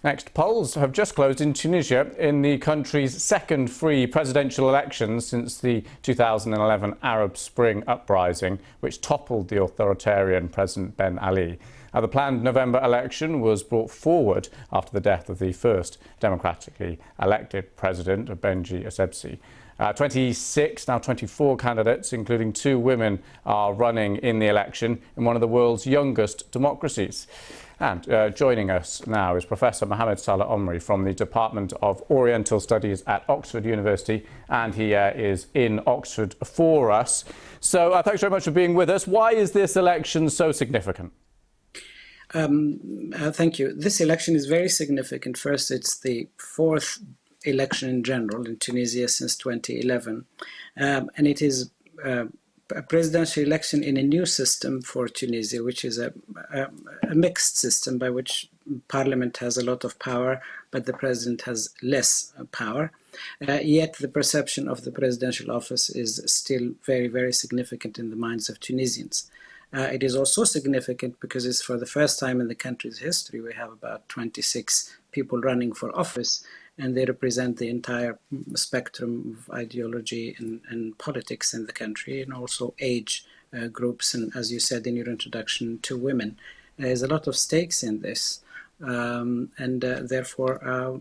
Next, polls have just closed in Tunisia in the country's second free presidential election since the 2011 Arab Spring uprising, which toppled the authoritarian President Ben Ali. The planned November election was brought forward after the death of the first democratically elected president, Benji Essebsi. 26, now 24 candidates, including 2 women, are running in the election in one of the world's youngest democracies. And joining us now is Professor Mohamed Salah Omri from the Department of Oriental Studies at Oxford University, and he is in Oxford for us. So thanks very much for being with us. Why is this election so significant? Thank you. This election is very significant. First, it's the 4th election in general in Tunisia since 2011, and it is a presidential election in a new system for Tunisia, which is a mixed system by which parliament has a lot of power, but the president has less power. Yet the perception of the presidential office is still very, very significant in the minds of Tunisians. It is also significant because it's for the first time in the country's history we have about 26 people running for office, and they represent the entire spectrum of ideology and politics in the country, and also age groups, and as you said in your introduction, 2 women. There's a lot of stakes in this, and therefore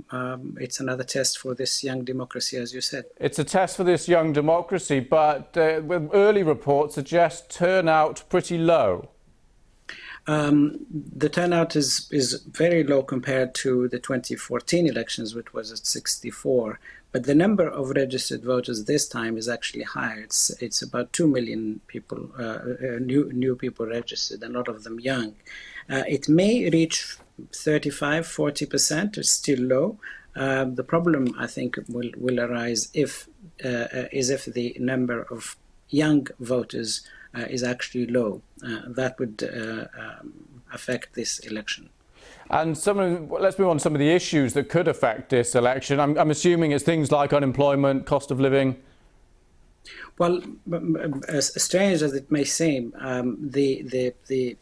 it's another test for this young democracy, as you said. It's a test for this young democracy, but early reports suggest turnout pretty low. The turnout is very low compared to the 2014 elections, which was at 64. But the number of registered voters this time is actually higher. It's about 2 million people, new people registered, and a lot of them young. It may reach 35–40%. It's still low. The problem, I think, will arise if the number of young voters is actually low. That would affect this election. And let's move on to some of the issues that could affect this election. I'm assuming it's things like unemployment, cost of living. Well, as strange as it may seem, the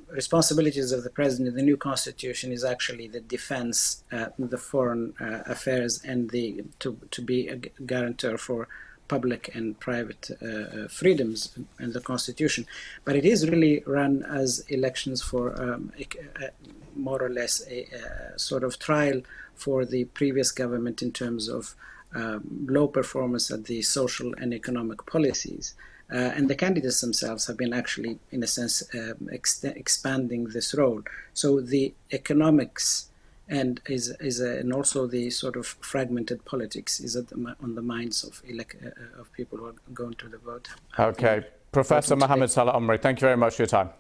responsibilities of the president in the new constitution is actually the defense, the foreign affairs, and to be a guarantor for public and private freedoms in the constitution. But it is really run as elections for more or less a sort of trial for the previous government in terms of low performance at the social and economic policies. And the candidates themselves have been actually, in a sense, expanding this role. So the economics and also the sort of fragmented politics is on the minds of people who are going to the vote. Okay. Professor Mohamed Salah Omri, thank you very much for your time.